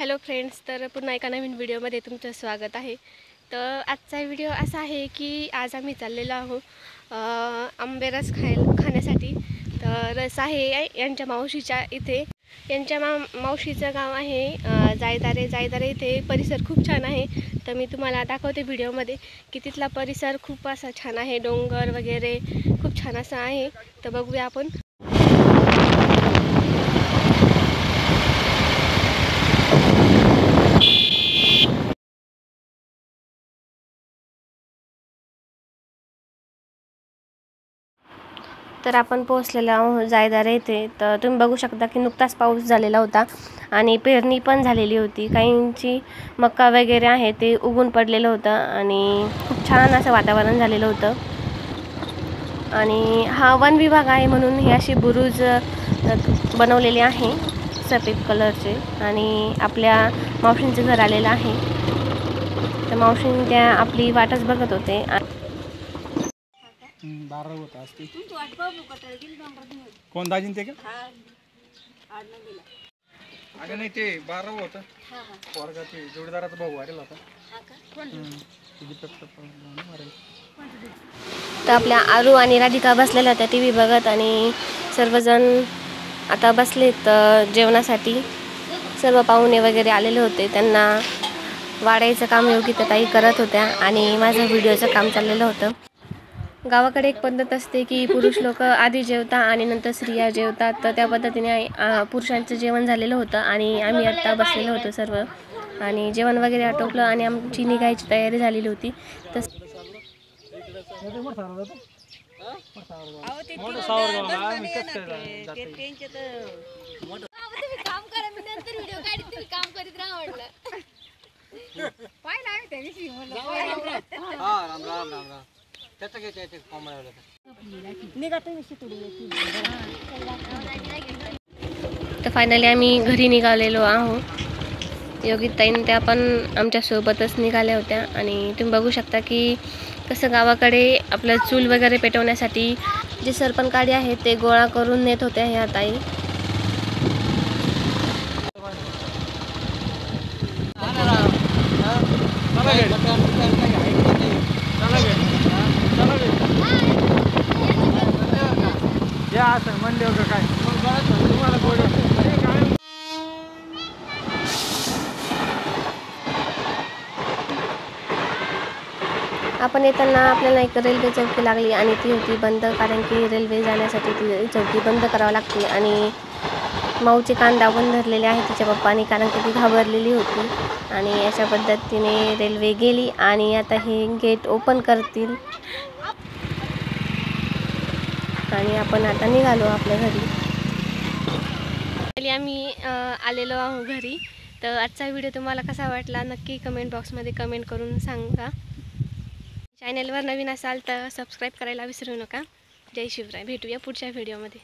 Hello friends, तर पुन्हा एका नवीन व्हिडिओमध्ये तुमचं स्वागत आहे। तर आजचा व्हिडिओ असा आहे की आज आम्ही चाललेलो आहोत आंबेरस खाण्यासाठी। तर रस आहे यांच्या मावशीच्या इथे। यांच्या मावशीचं गाव आहे जायदारे इथे परिसर खूप छान आहे। तर मी तुम्हाला दाखवते व्हिडिओमध्ये की तिथला परिसर खूप असा छान आहे, डोंगर वगैरे खूप छान असा आहे। तर बघूया आपण। तर आपण पोहोचलेलो आहोत जायदारे येथे। तर तुम्ही बघू शकता की नुकताच पाऊस झालेला होता आणि पेरणी पण झालेली होती। काहींची मक्का वगैरे आहे ते उगून पडलेलं होतं आणि खूप छान असं वातावरण झालेलं होतं। आणि हा वन विभाग आहे म्हणून हे अशी बुरुज बनवलेले आहे सफेद कलरचे। आणि आपल्या मावशींचं घर आलेलं आहे। तर मावशीं त्या आपली वाटच बघत होते। 12 होता असते कोण दाजीन ते का अगं नाही ते 12 होतं वर्गात ते जोडीदाराचा भाऊ वारेल होता। तर आपल्या आरू आणि राधिका बसलेल्या होत्या टीव्ही बघत आणि सर्वजण आता बसलेत जेवणासाठी। सर्व पाहुणे वगैरे आलेले होते, त्यांना वाढायचं काम योगिताताई करत होत्या आणि माझं व्हिडिओचं काम चाललेलं होतं। गावाकडे एक पद्धत असते की पुरुष लोक आधी जेवतात आणि नंतर स्त्रिया जेवतात। तर त्या पद्धतीने पुरुषांचं जेवण झालेलं होतं आणि आम्ही आता बसलेलो होतो सर्व आणि जेवण वगैरे आटोपलं आणि आमची निघायची तयारी झालेली होती। तर फायनली आम्ही घरी निघालेलो आहोत। योगिताताईन त्या पण आमच्या सोबतच निघाल्या होत्या आणि तुम्ही बघू शकता की कसं गावाकडे आपलं चूल वगैरे पेटवण्यासाठी जे सरपण काडी आहेत ते गोळा करून नेत होत्या ह्या ताई। आपण येताना आपल्याला एक रेल्वे चौकी लागली आणि ती होती बंद, कारण की रेल्वे जाण्यासाठी ती चौकी बंद करावी लागते। आणि माऊचे कान दाबून धरलेले आहे तिच्या पप्पानी, कारण की ती घाबरलेली होती। आणि अशा पद्धतीने रेल्वे गेली आणि आता हे गेट ओपन करतील आणि आपण आता निघालो आपल्या घरी। आम्ही आलेलो आहोत घरी। तर आजचा व्हिडिओ तुम्हाला कसा वाटला नक्की कमेंट बॉक्समध्ये कमेंट करून सांगा। चॅनलवर नवीन असाल तर सबस्क्राईब करायला विसरू नका। जय शिवराय, भेटूया पुढच्या व्हिडिओमध्ये।